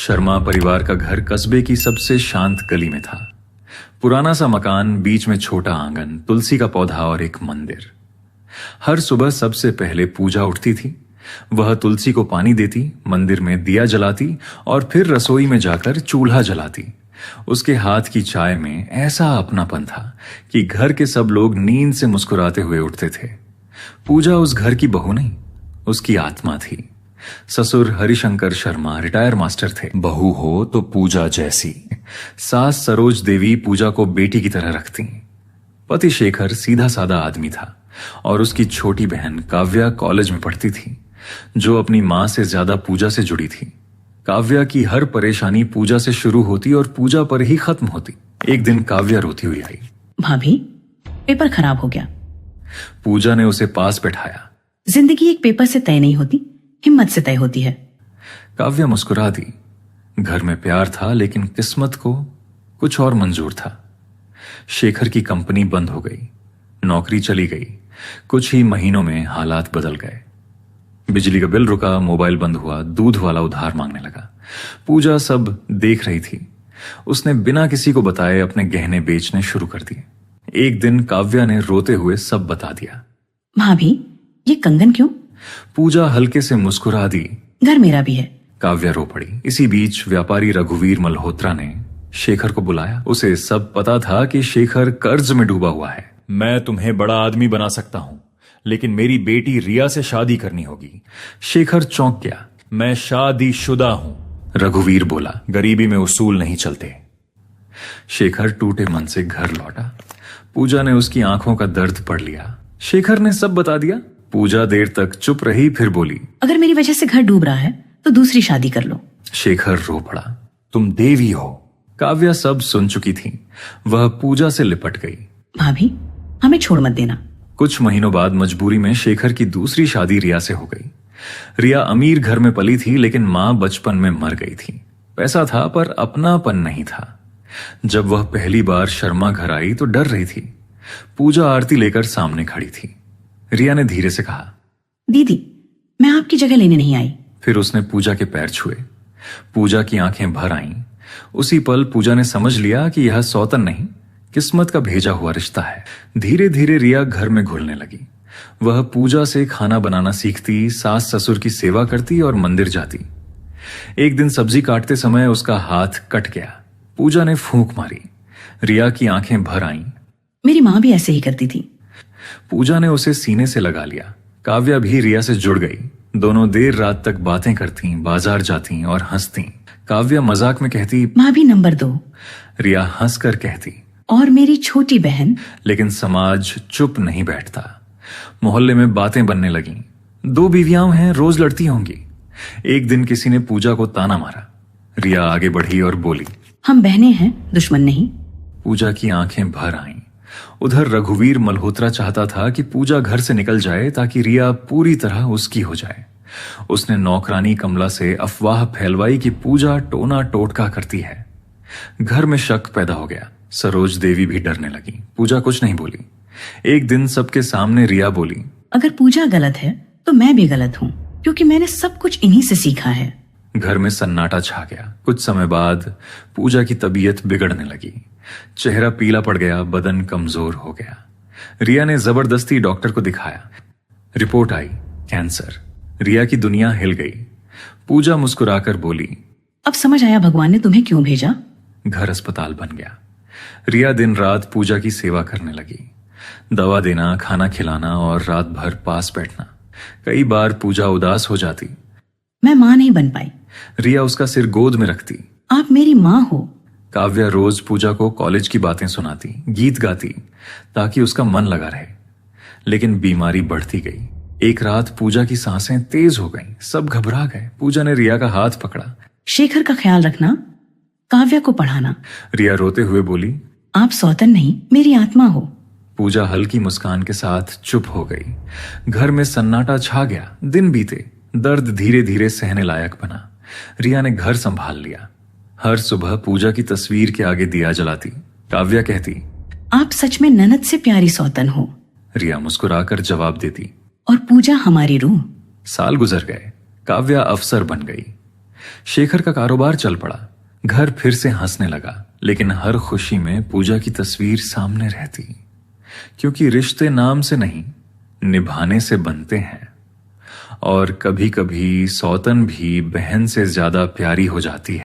शर्मा परिवार का घर कस्बे की सबसे शांत गली में था। पुराना सा मकान, बीच में छोटा आंगन, तुलसी का पौधा और एक मंदिर। हर सुबह सबसे पहले पूजा उठती थी। वह तुलसी को पानी देती, मंदिर में दिया जलाती और फिर रसोई में जाकर चूल्हा जलाती। उसके हाथ की चाय में ऐसा अपनापन था कि घर के सब लोग नींद से मुस्कुराते हुए उठते थे। पूजा उस घर की बहू नहीं, उसकी आत्मा थी। ससुर हरिशंकर शर्मा रिटायर मास्टर थे। बहू हो तो पूजा जैसी। सास सरोज देवी पूजा को बेटी की तरह रखती। पति शेखर सीधा साधा आदमी था और उसकी छोटी बहन काव्या कॉलेज में पढ़ती थी, जो अपनी मां से ज्यादा पूजा से जुड़ी थी। काव्या की हर परेशानी पूजा से शुरू होती और पूजा पर ही खत्म होती। एक दिन काव्या रोती हुई आई। भाभी, पेपर खराब हो गया। पूजा ने उसे पास बैठाया। जिंदगी एक पेपर से तय नहीं होती, हिम्मत से तय होती है। काव्या मुस्कुरा दी। घर में प्यार था, लेकिन किस्मत को कुछ और मंजूर था। शेखर की कंपनी बंद हो गई, नौकरी चली गई। कुछ ही महीनों में हालात बदल गए। बिजली का बिल रुका, मोबाइल बंद हुआ, दूध वाला उधार मांगने लगा। पूजा सब देख रही थी। उसने बिना किसी को बताए अपने गहने बेचने शुरू कर दिए। एक दिन काव्या ने रोते हुए सब बता दिया। भाभी, ये कंगन क्यों? पूजा हल्के से मुस्कुरा दी। घर मेरा भी है। काव्या रो पड़ी। इसी बीच व्यापारी रघुवीर मल्होत्रा ने शेखर को बुलाया। उसे सब पता था कि शेखर कर्ज में डूबा हुआ है। मैं तुम्हें बड़ा आदमी बना सकता हूं, लेकिन मेरी बेटी रिया से शादी करनी होगी। शेखर चौंक गया। मैं शादीशुदा हूं, रघुवीर बोला। गरीबी में उसूल नहीं चलते। शेखर टूटे मन से घर लौटा। पूजा ने उसकी आंखों का दर्द पढ़ लिया। शेखर ने सब बता दिया। पूजा देर तक चुप रही, फिर बोली, अगर मेरी वजह से घर डूब रहा है तो दूसरी शादी कर लो। शेखर रो पड़ा। तुम देवी हो। काव्या सब सुन चुकी थी। वह पूजा से लिपट गई। भाभी, हमें छोड़ मत देना। कुछ महीनों बाद मजबूरी में शेखर की दूसरी शादी रिया से हो गई। रिया अमीर घर में पली थी, लेकिन मां बचपन में मर गई थी। पैसा था पर अपनापन नहीं था। जब वह पहली बार शर्मा घर आई तो डर रही थी। पूजा आरती लेकर सामने खड़ी थी। रिया ने धीरे से कहा, दीदी, मैं आपकी जगह लेने नहीं आई। फिर उसने पूजा के पैर छुए। पूजा की आंखें भर आईं। उसी पल पूजा ने समझ लिया कि यह सौतन नहीं, किस्मत का भेजा हुआ रिश्ता है। धीरे धीरे रिया घर में घुलने लगी। वह पूजा से खाना बनाना सीखती, सास ससुर की सेवा करती और मंदिर जाती। एक दिन सब्जी काटते समय उसका हाथ कट गया। पूजा ने फूंक मारी। रिया की आंखें भर आईं। मेरी माँ भी ऐसे ही करती थी। पूजा ने उसे सीने से लगा लिया। काव्या भी रिया से जुड़ गई। दोनों देर रात तक बातें करती, बाजार जाती और हंसती। काव्या मजाक में कहती, भाभी नंबर 2। रिया हंसकर कहती, और मेरी छोटी बहन। लेकिन समाज चुप नहीं बैठता। मोहल्ले में बातें बनने लगीं। 2 बीवियां हैं, रोज लड़ती होंगी। एक दिन किसी ने पूजा को ताना मारा। रिया आगे बढ़ी और बोली, हम बहनें हैं, दुश्मन नहीं। पूजा की आंखें भर आईं। उधर रघुवीर मल्होत्रा चाहता था कि पूजा घर से निकल जाए ताकि रिया पूरी तरह उसकी हो जाए। उसने नौकरानी कमला से अफवाह फैलवाई कि पूजा टोना टोटका करती है। घर में शक पैदा हो गया। सरोज देवी भी डरने लगी। पूजा कुछ नहीं बोली। एक दिन सबके सामने रिया बोली, अगर पूजा गलत है तो मैं भी गलत हूँ, क्योंकि मैंने सब कुछ इन्हीं से सीखा है। घर में सन्नाटा छा गया। कुछ समय बाद पूजा की तबीयत बिगड़ने लगी। चेहरा पीला पड़ गया, बदन कमजोर हो गया। रिया ने जबरदस्ती डॉक्टर को दिखाया। रिपोर्ट आई, कैंसर। रिया की दुनिया हिल गई। पूजा मुस्कुराकर बोली, अब समझ आया भगवान ने तुम्हें क्यों भेजा। घर अस्पताल बन गया। रिया दिन रात पूजा की सेवा करने लगी। दवा देना, खाना खिलाना और रात भर पास बैठना। कई बार पूजा उदास हो जाती। मैं माँ नहीं बन पाई। रिया उसका सिर गोद में रखती। आप मेरी माँ हो। काव्या रोज पूजा को कॉलेज की बातें सुनाती, गीत गाती, ताकि उसका मन लगा रहे। लेकिन बीमारी बढ़ती गई। एक रात पूजा की सांसें तेज हो गईं। सब घबरा गए। पूजा ने रिया का हाथ पकड़ा। शेखर का ख्याल रखना, काव्या को पढ़ाना। रिया रोते हुए बोली, आप सौतन नहीं, मेरी आत्मा हो। पूजा हल्की मुस्कान के साथ चुप हो गई। घर में सन्नाटा छा गया। दिन बीते। दर्द धीरे धीरे सहने लायक बना। रिया ने घर संभाल लिया। हर सुबह पूजा की तस्वीर के आगे दिया जलाती। काव्या कहती, आप सच में ननद से प्यारी सौतन हो। रिया मुस्कुराकर जवाब देती, और पूजा हमारी रूह। साल गुजर गए। काव्या अफसर बन गई। शेखर का कारोबार चल पड़ा। घर फिर से हंसने लगा, लेकिन हर खुशी में पूजा की तस्वीर सामने रहती, क्योंकि रिश्ते नाम से नहीं निभाने से बनते हैं। और कभी कभी सौतन भी बहन से ज्यादा प्यारी हो जाती है।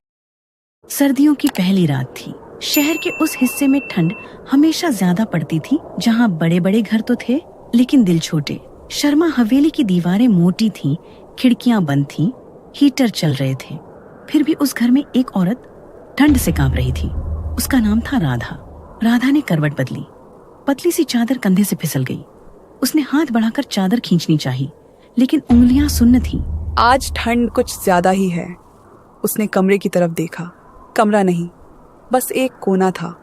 सर्दियों की पहली रात थी। शहर के उस हिस्से में ठंड हमेशा ज्यादा पड़ती थी, जहाँ बड़े बड़े घर तो थे लेकिन दिल छोटे। शर्मा हवेली की दीवारें मोटी थीं, खिड़कियां बंद थीं, हीटर चल रहे थे। फिर भी उस घर में एक औरत ठंड से कांप रही थी। उसका नाम था राधा। राधा ने करवट बदली। पतली सी चादर कंधे से फिसल गई। उसने हाथ बढ़ाकर चादर खींचनी चाही, लेकिन उंगलियां सुन्न थीं। आज ठंड कुछ ज्यादा ही है। उसने कमरे की तरफ देखा। कमरा नहीं, बस एक कोना था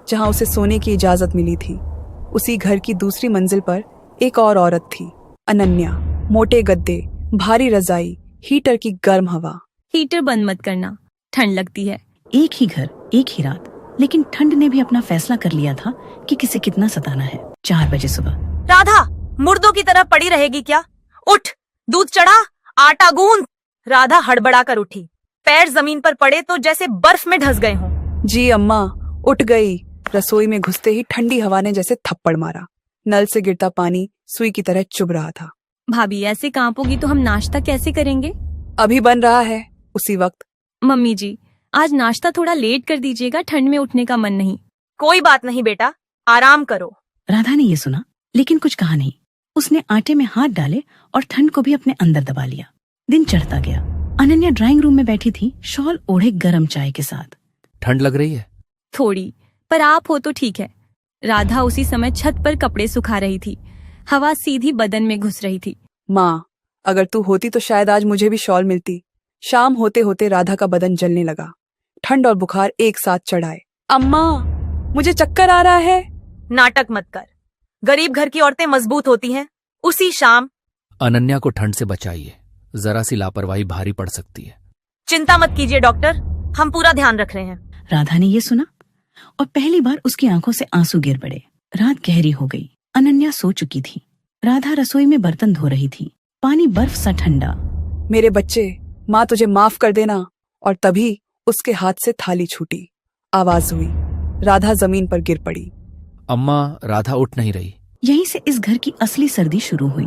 जहां उसे सोने की इजाजत मिली थी। उसी घर की दूसरी मंजिल पर एक और औरत थी, अनन्या। मोटे गद्दे, भारी रजाई, हीटर की गर्म हवा। हीटर बंद मत करना, ठंड लगती है। एक ही घर, एक ही रात, लेकिन ठंड ने भी अपना फैसला कर लिया था कि किसे कितना सताना है। 4 बजे सुबह। राधा, मुर्दों की तरह पड़ी रहेगी क्या? उठ, दूध चढ़ा, आटा गूंद। राधा हड़बड़ा कर उठी। पैर जमीन पर पड़े तो जैसे बर्फ में ढस गए हों। जी अम्मा, उठ गई। रसोई में घुसते ही ठंडी हवा ने जैसे थप्पड़ मारा। नल से गिरता पानी सुई की तरह चुभ रहा था। भाभी ऐसे कांपोगी तो हम नाश्ता कैसे करेंगे? अभी बन रहा है। उसी वक्त, मम्मी जी, आज नाश्ता थोड़ा लेट कर दीजिएगा, ठंड में उठने का मन नहीं। कोई बात नहीं बेटा, आराम करो। राधा ने ये सुना, लेकिन कुछ कहा नहीं। उसने आटे में हाथ डाले और ठंड को भी अपने अंदर दबा लिया। दिन चढ़ता गया। अनन्या ड्राइंग रूम में बैठी थी, शॉल ओढ़े गरम चाय के साथ। ठंड लग रही है? थोड़ी, पर आप हो तो ठीक है। राधा उसी समय छत पर कपड़े सुखा रही थी। हवा सीधी बदन में घुस रही थी। माँ, अगर तू होती तो शायद आज मुझे भी शॉल मिलती। शाम होते होते राधा का बदन जलने लगा। ठंड और बुखार एक साथ चढ़ाए। अम्मा, मुझे चक्कर आ रहा है। नाटक मत कर। गरीब घर की औरतें मजबूत होती हैं। उसी शाम। अनन्या को ठंड से बचाइए, जरा सी लापरवाही भारी पड़ सकती है। चिंता मत कीजिए डॉक्टर, हम पूरा ध्यान रख रहे हैं। राधा ने ये सुना और पहली बार उसकी आंखों से आंसू गिर पड़े। रात गहरी हो गई। अनन्या सो चुकी थी। राधा रसोई में बर्तन धो रही थी। पानी बर्फ सा ठंडा। मेरे बच्चे, माँ तुझे माफ कर देना। और तभी उसके हाथ से थाली छूटी। आवाज हुई। राधा जमीन पर गिर पड़ी। अम्मा, राधा उठ नहीं रही। यहीं से इस घर की असली सर्दी शुरू हुई।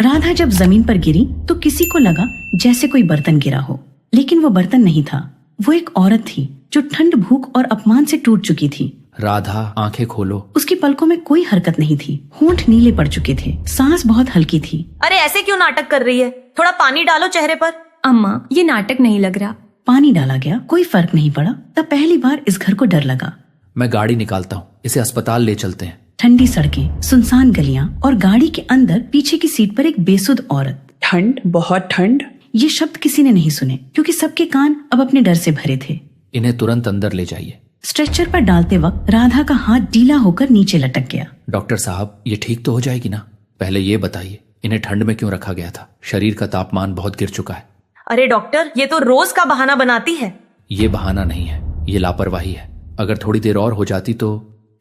राधा जब जमीन पर गिरी तो किसी को लगा जैसे कोई बर्तन गिरा हो, लेकिन वो बर्तन नहीं था। वो एक औरत थी जो ठंड, भूख और अपमान से टूट चुकी थी। राधा, आंखें खोलो। उसकी पलकों में कोई हरकत नहीं थी। होंठ नीले पड़ चुके थे। सांस बहुत हल्की थी। अरे ऐसे क्यों नाटक कर रही है? थोड़ा पानी डालो चेहरे पर। अम्मा, ये नाटक नहीं लग रहा। पानी डाला गया, कोई फर्क नहीं पड़ा। तब पहली बार इस घर को डर लगा। मैं गाड़ी निकालता हूँ, इसे अस्पताल ले चलते हैं। ठंडी सड़कें, सुनसान गलियां और गाड़ी के अंदर पीछे की सीट पर एक बेसुध औरत। ठंड, बहुत ठंड। ये शब्द किसी ने नहीं सुने, क्योंकि सबके कान अब अपने डर से भरे थे। इन्हें तुरंत अंदर ले जाइए। स्ट्रेचर पर डालते वक्त राधा का हाथ ढीला होकर नीचे लटक गया। डॉक्टर साहब, ये ठीक तो हो जाएगी ना? पहले ये बताइए, इन्हें ठंड में क्यों रखा गया था? शरीर का तापमान बहुत गिर चुका है। अरे डॉक्टर, ये तो रोज का बहाना बनाती है। ये बहाना नहीं है, ये लापरवाही है। अगर थोड़ी देर और हो जाती तो।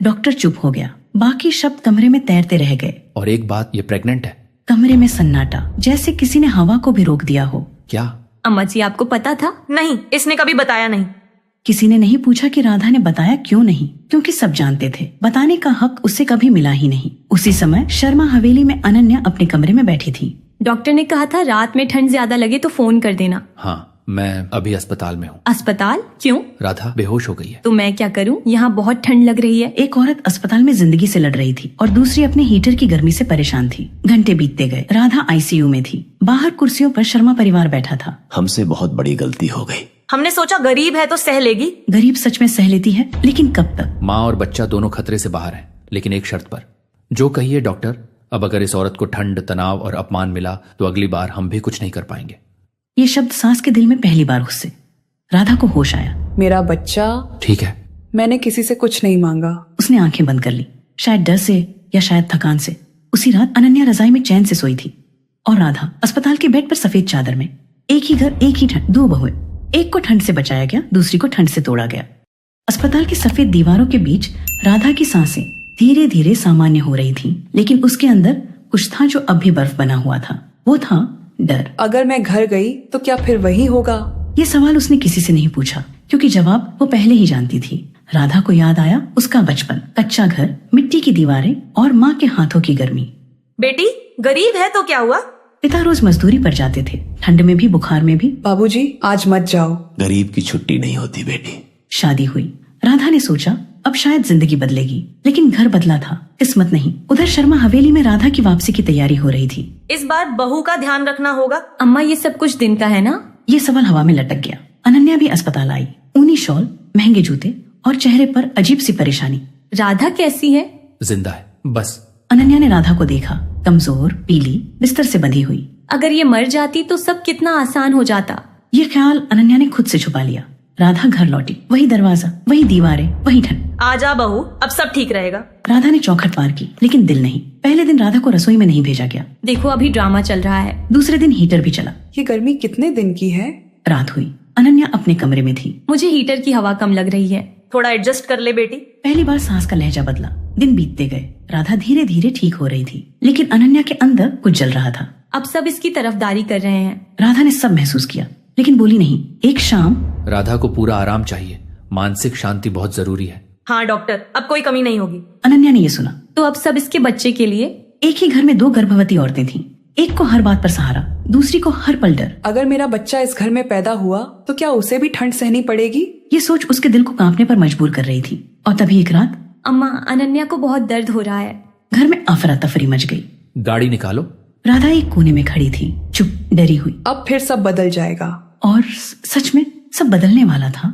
डॉक्टर चुप हो गया। बाकी शब्द कमरे में तैरते रह गए। और एक बात, ये प्रेग्नेंट है। कमरे में सन्नाटा, जैसे किसी ने हवा को भी रोक दिया हो। क्या? अम्मा जी, आपको पता था? नहीं, इसने कभी बताया नहीं। किसी ने नहीं पूछा कि राधा ने बताया क्यों नहीं, क्योंकि सब जानते थे बताने का हक उसे कभी मिला ही नहीं। उसी समय शर्मा हवेली में अनन्या अपने कमरे में बैठी थी। डॉक्टर ने कहा था रात में ठंड ज्यादा लगे तो फोन कर देना। हाँ, मैं अभी अस्पताल में हूँ। अस्पताल? क्यों? राधा बेहोश हो गई है। तो मैं क्या करूँ? यहाँ बहुत ठंड लग रही है। एक औरत अस्पताल में जिंदगी से लड़ रही थी और दूसरी अपने हीटर की गर्मी से परेशान थी। घंटे बीतते गए। राधा आईसीयू में थी। बाहर कुर्सियों पर शर्मा परिवार बैठा था। हमसे बहुत बड़ी गलती हो गई। हमने सोचा गरीब है तो सह लेगी। गरीब सच में सह लेती है, लेकिन कब तक? माँ और बच्चा दोनों खतरे से बाहर हैं, लेकिन एक शर्त पर। जो कहिए डॉक्टर, अब अगर इस औरत को ठंड, तनाव और अपमान मिला तो अगली बार हम भी कुछ नहीं कर पाएंगे। ये शब्द सांस के दिल में पहली बार घुसे। राधा को होश आया। मेरा बच्चा। ठीक है। मैंने किसी से कुछ नहीं मांगा। उसने आंखें बंद कर ली, शायद डर से या शायद थकान से। उसी रात अनन्या रजाई में चैन से सोई थी और राधा अस्पताल के बेड पर सफेद चादर में। एक ही घर, एक ही ठंड, 2 बहुएं। एक को ठंड से बचाया गया, दूसरी को ठंड से तोड़ा गया। अस्पताल की सफेद दीवारों के बीच राधा की सांसें धीरे धीरे सामान्य हो रही थी, लेकिन उसके अंदर कुछ था जो अब भी बर्फ बना हुआ था। वो था डर। अगर मैं घर गई तो क्या फिर वही होगा? ये सवाल उसने किसी से नहीं पूछा, क्योंकि जवाब वो पहले ही जानती थी। राधा को याद आया उसका बचपन, कच्चा घर, मिट्टी की दीवारें और माँ के हाथों की गर्मी। बेटी, गरीब है तो क्या हुआ? पिता रोज मजदूरी पर जाते थे, ठंड में भी बुखार में भी। बाबूजी, आज मत जाओ। गरीब की छुट्टी नहीं होती बेटी। शादी हुई। राधा ने सोचा अब शायद जिंदगी बदलेगी, लेकिन घर बदला था, किस्मत नहीं। उधर शर्मा हवेली में राधा की वापसी की तैयारी हो रही थी। इस बार बहू का ध्यान रखना होगा। अम्मा, ये सब कुछ दिन का है ना? ये सवाल हवा में लटक गया। अनन्या भी अस्पताल आई, ऊनी शॉल, महंगे जूते और चेहरे पर अजीब सी परेशानी। राधा कैसी है? जिंदा है, बस। अनन्या ने राधा को देखा, कमजोर, पीली, बिस्तर से बंधी हुई। अगर ये मर जाती तो सब कितना आसान हो जाता। ये ख्याल अनन्या ने खुद से छुपा लिया। राधा घर लौटी, वही दरवाजा, वही दीवारें, वही ठंड। आजा बहू, अब सब ठीक रहेगा। राधा ने चौखट पार की, लेकिन दिल नहीं। पहले दिन राधा को रसोई में नहीं भेजा गया। देखो, अभी ड्रामा चल रहा है। दूसरे दिन हीटर भी चला। ये गर्मी कितने दिन की है? रात हुई। अनन्या अपने कमरे में थी। मुझे हीटर की हवा कम लग रही है। थोड़ा एडजस्ट कर ले बेटी। पहली बार सांस का लहजा बदला। दिन बीतते गए। राधा धीरे धीरे ठीक हो रही थी, लेकिन अनन्या के अंदर कुछ जल रहा था। अब सब इसकी तरफदारी कर रहे हैं। राधा ने सब महसूस किया, लेकिन बोली नहीं। एक शाम राधा को पूरा आराम चाहिए, मानसिक शांति बहुत जरूरी है। हाँ डॉक्टर, अब कोई कमी नहीं होगी। अनन्या ने ये सुना। तो अब सब इसके बच्चे के लिए। एक ही घर में 2 गर्भवती औरतें थीं। एक को हर बात पर सहारा, दूसरी को हर पल डर। अगर मेरा बच्चा इस घर में पैदा हुआ तो क्या उसे भी ठंड सहनी पड़ेगी? ये सोच उसके दिल को कांपने पर मजबूर कर रही थी। और तभी एक रात अम्मा, अनन्या को बहुत दर्द हो रहा है। घर में अफरा तफरी मच गई। गाड़ी निकालो। राधा एक कोने में खड़ी थी, चुप, डरी हुई। अब फिर सब बदल जाएगा। और सच में सब बदलने वाला था।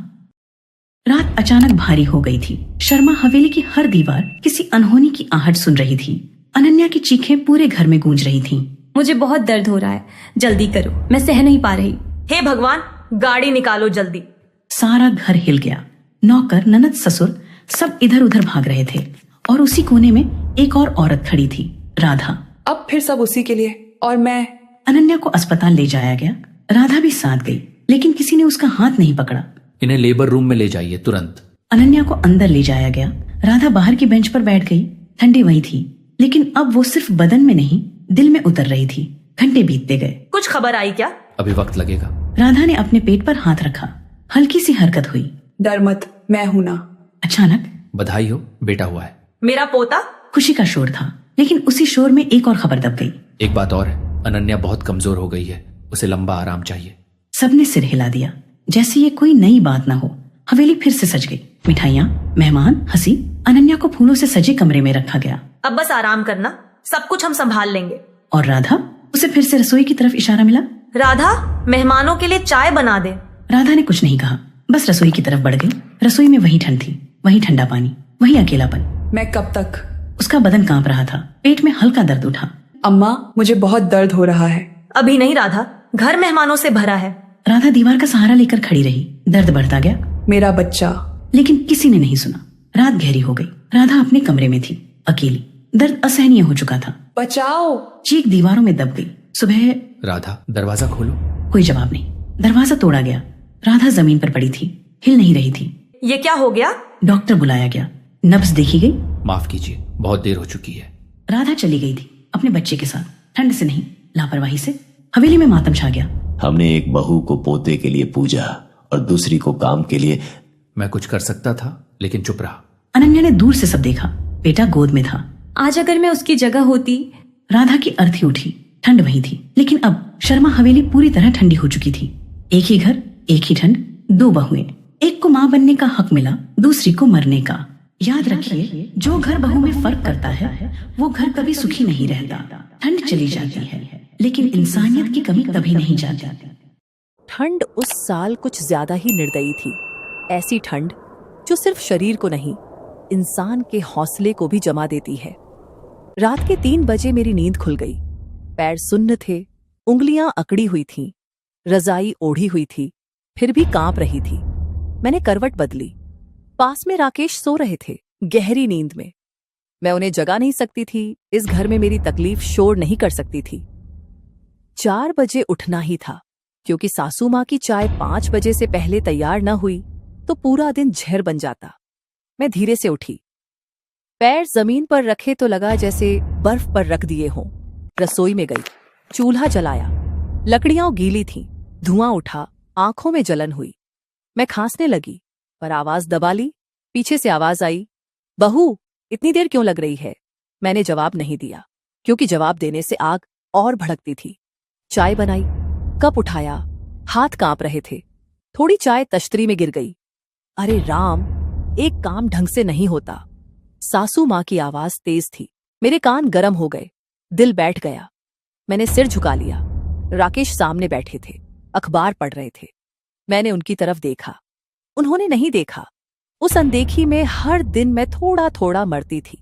रात अचानक भारी हो गई थी। शर्मा हवेली की हर दीवार किसी अनहोनी की आहट सुन रही थी। अनन्या की चीखें पूरे घर में गूंज रही थीं। मुझे बहुत दर्द हो रहा है, जल्दी करो, मैं सह नहीं पा रही। हे भगवान, गाड़ी निकालो जल्दी। सारा घर हिल गया। नौकर, ननद, ससुर सब इधर उधर भाग रहे थे। और उसी कोने में एक और औरत खड़ी थी, राधा। अब फिर सब उसी के लिए। और मैं। अनन्या को अस्पताल ले जाया गया। राधा भी साथ गई, लेकिन किसी ने उसका हाथ नहीं पकड़ा। इन्हें लेबर रूम में ले जाइए तुरंत। अनन्या को अंदर ले जाया गया। राधा बाहर की बेंच पर बैठ गई। ठंडी वही थी, लेकिन अब वो सिर्फ बदन में नहीं, दिल में उतर रही थी। घंटे बीतते गए। कुछ खबर आई क्या? अभी वक्त लगेगा। राधा ने अपने पेट पर हाथ रखा। हल्की सी हरकत हुई। डर मत, मैं हूं ना। अचानक बधाई हो, बेटा हुआ है। मेरा पोता? खुशी का शोर था, लेकिन उसी शोर में एक और खबर दब गई। एक बात और है, अनन्या बहुत कमजोर हो गई है, उसे लंबा आराम चाहिए। सबने सिर हिला दिया, जैसे ये कोई नई बात ना हो। हवेली फिर से सज गई। मिठाइयाँ, मेहमान, हंसी। अनन्या को फूलों से सजे कमरे में रखा गया। अब बस आराम करना, सब कुछ हम संभाल लेंगे। और राधा, उसे फिर से रसोई की तरफ इशारा मिला। राधा, मेहमानों के लिए चाय बना दे। राधा ने कुछ नहीं कहा, बस रसोई की तरफ बढ़ गई। रसोई में वही ठंड थी, वही ठंडा पानी, वही अकेलापन। मैं कब तक? उसका बदन कांप रहा था। पेट में हल्का दर्द उठा। अम्मा, मुझे बहुत दर्द हो रहा है। अभी नहीं राधा, घर मेहमानों से भरा है। राधा दीवार का सहारा लेकर खड़ी रही। दर्द बढ़ता गया। मेरा बच्चा। लेकिन किसी ने नहीं सुना। रात गहरी हो गई। राधा अपने कमरे में थी, अकेली। दर्द असहनीय हो चुका था। बचाओ। चीख दीवारों में दब गई। सुबह राधा, दरवाजा खोलो। कोई जवाब नहीं। दरवाजा तोड़ा गया। राधा जमीन पर पड़ी थी, हिल नहीं रही थी। ये क्या हो गया? डॉक्टर बुलाया गया। नब्ज देखी गई। माफ कीजिए, बहुत देर हो चुकी है। राधा चली गई थी अपने बच्चे के साथ, ठंड से नहीं, लापरवाही से। हवेली में मातम छा गया। हमने एक बहू को पोते के लिए पूजा और दूसरी को काम के लिए। मैं कुछ कर सकता था, लेकिन चुप रहा। अनन्या ने दूर से सब देखा। बेटा गोद में था। आज अगर मैं उसकी जगह होती। राधा की अर्थी उठी। ठंड वही थी, लेकिन अब शर्मा हवेली पूरी तरह ठंडी हो चुकी थी। एक ही घर, एक ही ठंड, 2 बहुएं। एक को माँ बनने का हक मिला, दूसरी को मरने का। याद रखिए, जो घर बहू में फर्क करता है वो घर कभी सुखी नहीं रहता। ठंड चली जाती है, लेकिन इंसानियत की कमी कभी नहीं जाती। ठंड उस साल कुछ ज्यादा ही निर्दयी थी। ऐसी ठंड जो सिर्फ शरीर को नहीं, इंसान के हौसले को भी जमा देती है। रात के 3 बजे मेरी नींद खुल गई। पैर सुन्न थे, उंगलियां अकड़ी हुई थीं, रजाई ओढ़ी हुई थी, फिर भी कांप रही थी। मैंने करवट बदली। पास में राकेश सो रहे थे, गहरी नींद में। मैं उन्हें जगा नहीं सकती थी। इस घर में मेरी तकलीफ शोर नहीं कर सकती थी। 4 बजे उठना ही था, क्योंकि सासू माँ की चाय 5 बजे से पहले तैयार न हुई तो पूरा दिन जहर बन जाता। मैं धीरे से उठी। पैर जमीन पर रखे तो लगा जैसे बर्फ पर रख दिए हों। रसोई में गई, चूल्हा जलाया। लकड़ियां गीली थीं, धुआं उठा, आंखों में जलन हुई। मैं खांसने लगी, पर आवाज दबा ली। पीछे से आवाज आई, बहू इतनी देर क्यों लग रही है? मैंने जवाब नहीं दिया, क्योंकि जवाब देने से आग और भड़कती थी। चाय बनाई, कप उठाया, हाथ कांप रहे थे। थोड़ी चाय तश्तरी में गिर गई। अरे राम, एक काम ढंग से नहीं होता। सासू माँ की आवाज तेज थी। मेरे कान गर्म हो गए, दिल बैठ गया। मैंने सिर झुका लिया। राकेश सामने बैठे थे, अखबार पढ़ रहे थे। मैंने उनकी तरफ देखा, उन्होंने नहीं देखा। उस अनदेखी में हर दिन मैं थोड़ा थोड़ा मरती थी।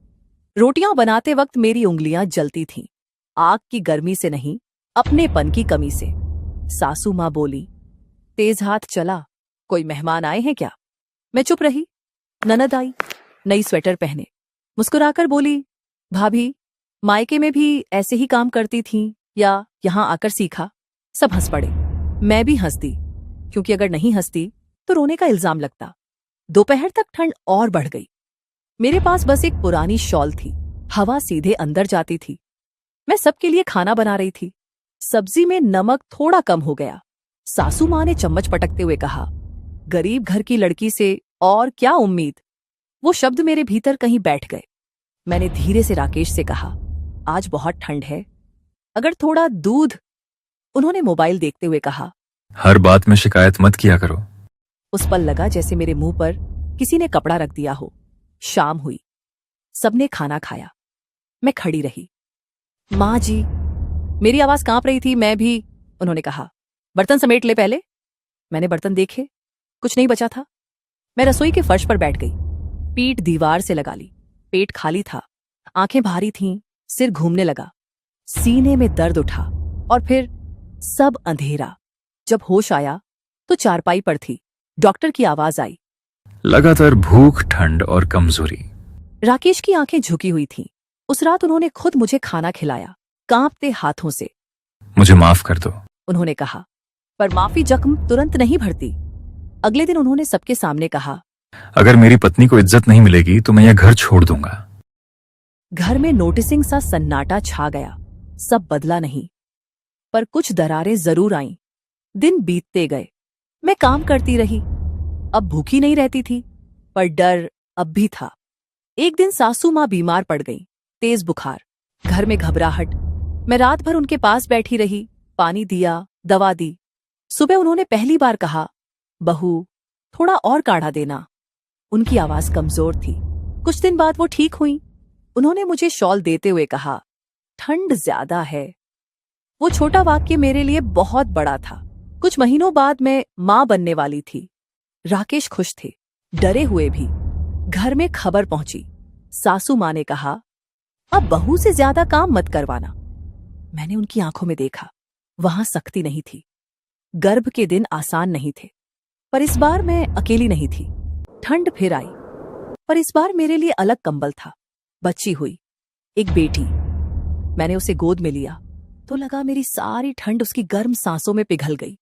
रोटियां बनाते वक्त मेरी उंगलियां जलती थीं, आग की गर्मी से नहीं, अपनेपन की कमी से। सासू माँ बोली, तेज हाथ चला, कोई मेहमान आए हैं क्या? मैं चुप रही। ननद आई, नई स्वेटर पहने, मुस्कुराकर बोली, भाभी मायके में भी ऐसे ही काम करती थीं या यहां आकर सीखा? सब हंस पड़े। मैं भी हंस दी, क्योंकि अगर नहीं हंसती तो रोने का इल्जाम लगता। दोपहर तक ठंड और बढ़ गई। मेरे पास बस एक पुरानी शॉल थी, हवा सीधे अंदर जाती थी। मैं सबके लिए खाना बना रही थी। सब्जी में नमक थोड़ा कम हो गया। सासू माँ ने चम्मच पटकते हुए कहा, गरीब घर की लड़की से और क्या उम्मीद? वो शब्द मेरे भीतर कहीं बैठ गए। मैंने धीरे से राकेश से कहा, आज बहुत ठंड है, अगर थोड़ा दूध। उन्होंने मोबाइल देखते हुए कहा, हर बात में शिकायत मत किया करो। उस पल लगा जैसे मेरे मुंह पर किसी ने कपड़ा रख दिया हो। शाम हुई, सबने खाना खाया। मैं खड़ी रही। माँ जी, मेरी आवाज कांप रही थी। मैं भी। उन्होंने कहा, बर्तन समेट ले पहले। मैंने बर्तन देखे, कुछ नहीं बचा था। मैं रसोई के फर्श पर बैठ गई, पीठ दीवार से लगा ली। पेट खाली था, आंखें भारी थीं, सिर घूमने लगा, सीने में दर्द उठा और फिर सब अंधेरा। जब होश आया तो चारपाई पर थी। डॉक्टर की आवाज आई, लगातार भूख, ठंड और कमजोरी। राकेश की आंखें झुकी हुई थीं। उस रात उन्होंने खुद मुझे खाना खिलाया, कांपते हाथों से। मुझे माफ कर दो, उन्होंने कहा, पर माफी जख्म तुरंत नहीं भरती। अगले दिन उन्होंने सबके सामने कहा, अगर मेरी पत्नी को इज्जत नहीं मिलेगी तो मैं यह घर छोड़ दूंगा। घर में नोटिसिंग सा सन्नाटा छा गया। सब बदला नहीं, पर कुछ दरारें जरूर आईं। दिन बीतते गए, मैं काम करती रही। अब भूखी नहीं रहती थी, पर डर अब भी था। एक दिन सासू माँ बीमार पड़ गई, तेज बुखार, घर में घबराहट। मैं रात भर उनके पास बैठी रही, पानी दिया, दवा दी। सुबह उन्होंने पहली बार कहा, बहू थोड़ा और काढ़ा देना। उनकी आवाज कमजोर थी। कुछ दिन बाद वो ठीक हुई। उन्होंने मुझे शॉल देते हुए कहा, ठंड ज्यादा है। वो छोटा वाक्य मेरे लिए बहुत बड़ा था। कुछ महीनों बाद मैं मां बनने वाली थी। राकेश खुश थे, डरे हुए भी। घर में खबर पहुंची। सासू माँ ने कहा, अब बहू से ज्यादा काम मत करवाना। मैंने उनकी आंखों में देखा, वहां सख्ती नहीं थी। गर्भ के दिन आसान नहीं थे, पर इस बार मैं अकेली नहीं थी। ठंड फिर आई, पर इस बार मेरे लिए अलग कंबल था। बच्ची हुई, एक बेटी। मैंने उसे गोद में लिया तो लगा मेरी सारी ठंड उसकी गर्म सांसों में पिघल गई।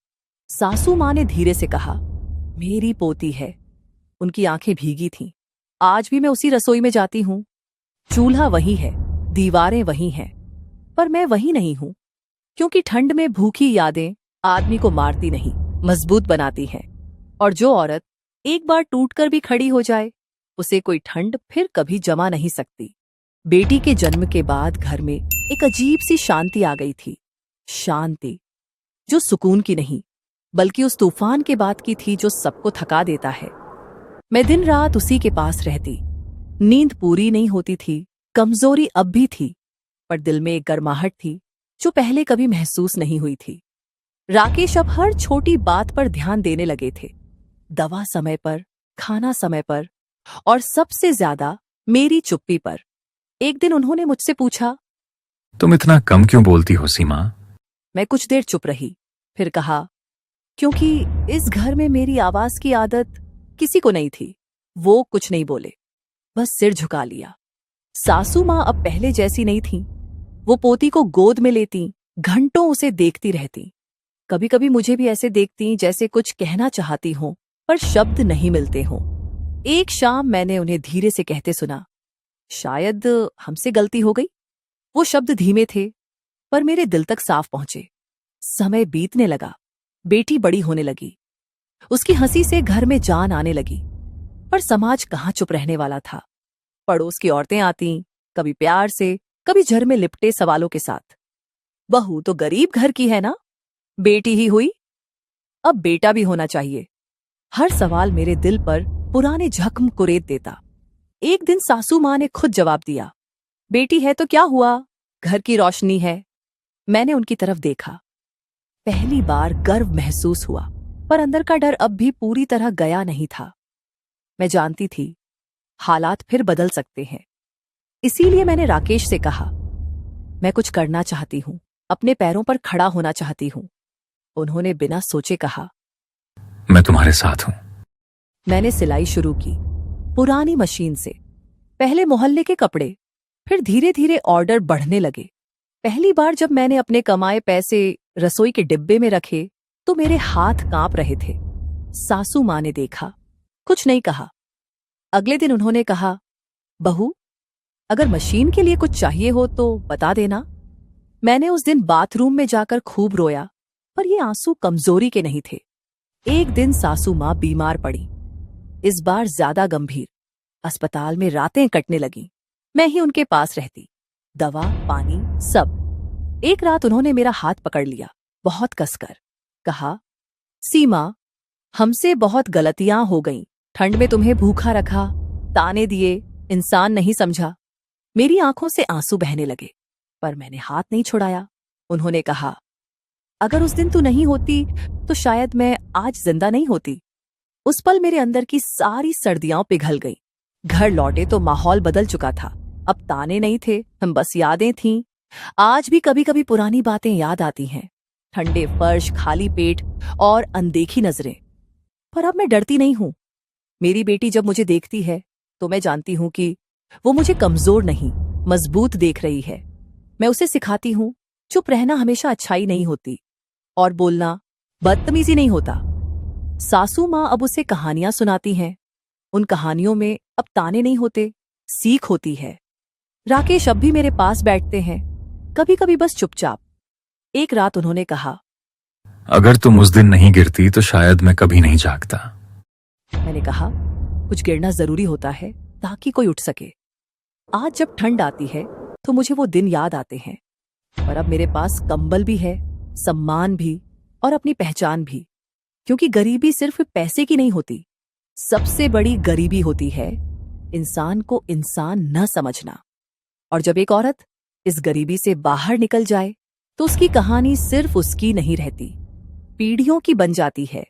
सासू माँ ने धीरे से कहा, मेरी पोती है। उनकी आंखें भीगी थीं। आज भी मैं उसी रसोई में जाती हूँ। चूल्हा वही है, दीवारें वही हैं, पर मैं वही नहीं हूं, क्योंकि ठंड में भूखी यादें आदमी को मारती नहीं, मजबूत बनाती हैं। और जो औरत एक बार टूटकर भी खड़ी हो जाए, उसे कोई ठंड फिर कभी जमा नहीं सकती। बेटी के जन्म के बाद घर में एक अजीब सी शांति आ गई थी। शांति जो सुकून की नहीं, बल्कि उस तूफान के बाद की थी जो सबको थका देता है। मैं दिन रात उसी के पास रहती। नींद पूरी नहीं होती थी, कमजोरी अब भी थी, पर दिल में एक गर्माहट थी जो पहले कभी महसूस नहीं हुई थी। राकेश अब हर छोटी बात पर ध्यान देने लगे थे। दवा समय पर, खाना समय पर, और सबसे ज्यादा मेरी चुप्पी पर। एक दिन उन्होंने मुझसे पूछा, तुम इतना कम क्यों बोलती हो सीमा? मैं कुछ देर चुप रही, फिर कहा, क्योंकि इस घर में मेरी आवाज की आदत किसी को नहीं थी। वो कुछ नहीं बोले, बस सिर झुका लिया। सासू माँ अब पहले जैसी नहीं थी। वो पोती को गोद में लेती, घंटों उसे देखती रहती। कभी कभी मुझे भी ऐसे देखती जैसे कुछ कहना चाहती हों, पर शब्द नहीं मिलते हों। एक शाम मैंने उन्हें धीरे से कहते सुना, शायद हमसे गलती हो गई। वो शब्द धीमे थे, पर मेरे दिल तक साफ पहुंचे। समय बीतने लगा, बेटी बड़ी होने लगी, उसकी हंसी से घर में जान आने लगी। पर समाज कहाँ चुप रहने वाला था। पड़ोस की औरतें आती, कभी प्यार से, कभी झर में लिपटे सवालों के साथ। बहू तो गरीब घर की है ना, बेटी ही हुई, अब बेटा भी होना चाहिए। हर सवाल मेरे दिल पर पुराने जख्म कुरेद देता। एक दिन सासू माँ ने खुद जवाब दिया, बेटी है तो क्या हुआ, घर की रोशनी है। मैंने उनकी तरफ देखा। पहली बार गर्व महसूस हुआ, पर अंदर का डर अब भी पूरी तरह गया नहीं था। मैं जानती थी हालात फिर बदल सकते हैं। इसीलिए मैंने राकेश से कहा, मैं कुछ करना चाहती हूं, अपने पैरों पर खड़ा होना चाहती हूं। उन्होंने बिना सोचे कहा, मैं तुम्हारे साथ हूं। मैंने सिलाई शुरू की, पुरानी मशीन से। पहले मोहल्ले के कपड़े, फिर धीरे धीरे ऑर्डर बढ़ने लगे। पहली बार जब मैंने अपने कमाए पैसे रसोई के डिब्बे में रखे तो मेरे हाथ कांप रहे थे। सासू माँ ने देखा, कुछ नहीं कहा। अगले दिन उन्होंने कहा, बहू, अगर मशीन के लिए कुछ चाहिए हो तो बता देना। मैंने उस दिन बाथरूम में जाकर खूब रोया, पर ये आंसू कमजोरी के नहीं थे। एक दिन सासू माँ बीमार पड़ी, इस बार ज्यादा गंभीर। अस्पताल में रातें कटने लगीं। मैं ही उनके पास रहती, दवा पानी सब। एक रात उन्होंने मेरा हाथ पकड़ लिया, बहुत कसकर। कहा, सीमा, हमसे बहुत गलतियां हो गईं। ठंड में तुम्हें भूखा रखा, ताने दिए, इंसान नहीं समझा। मेरी आंखों से आंसू बहने लगे, पर मैंने हाथ नहीं छुड़ाया। उन्होंने कहा, अगर उस दिन तू नहीं होती तो शायद मैं आज जिंदा नहीं होती। उस पल मेरे अंदर की सारी सर्दियां पिघल गई। घर लौटे तो माहौल बदल चुका था। अब ताने नहीं थे, हम बस यादें थीं। आज भी कभी कभी पुरानी बातें याद आती हैं, ठंडे फर्श, खाली पेट और अनदेखी नजरें। पर अब मैं डरती नहीं हूं। मेरी बेटी जब मुझे देखती है तो मैं जानती हूं कि वो मुझे कमजोर नहीं, मजबूत देख रही है। मैं उसे सिखाती हूं, चुप रहना हमेशा अच्छाई नहीं होती, और बोलना बदतमीजी नहीं होता। सासू माँ अब उसे कहानियां सुनाती हैं। उन कहानियों में अब ताने नहीं होते, सीख होती है। राकेश अब भी मेरे पास बैठते हैं, कभी कभी बस चुपचाप। एक रात उन्होंने कहा, अगर तुम उस दिन नहीं गिरती तो शायद मैं कभी नहीं जागता। मैंने कहा, कुछ गिरना जरूरी होता है ताकि कोई उठ सके। आज जब ठंड आती है तो मुझे वो दिन याद आते हैं। पर अब मेरे पास कंबल भी है, सम्मान भी और अपनी पहचान भी। क्योंकि गरीबी सिर्फ पैसे की नहीं होती, सबसे बड़ी गरीबी होती है इंसान को इंसान न समझना। और जब एक औरत इस गरीबी से बाहर निकल जाए तो उसकी कहानी सिर्फ उसकी नहीं रहती, पीढ़ियों की बन जाती है।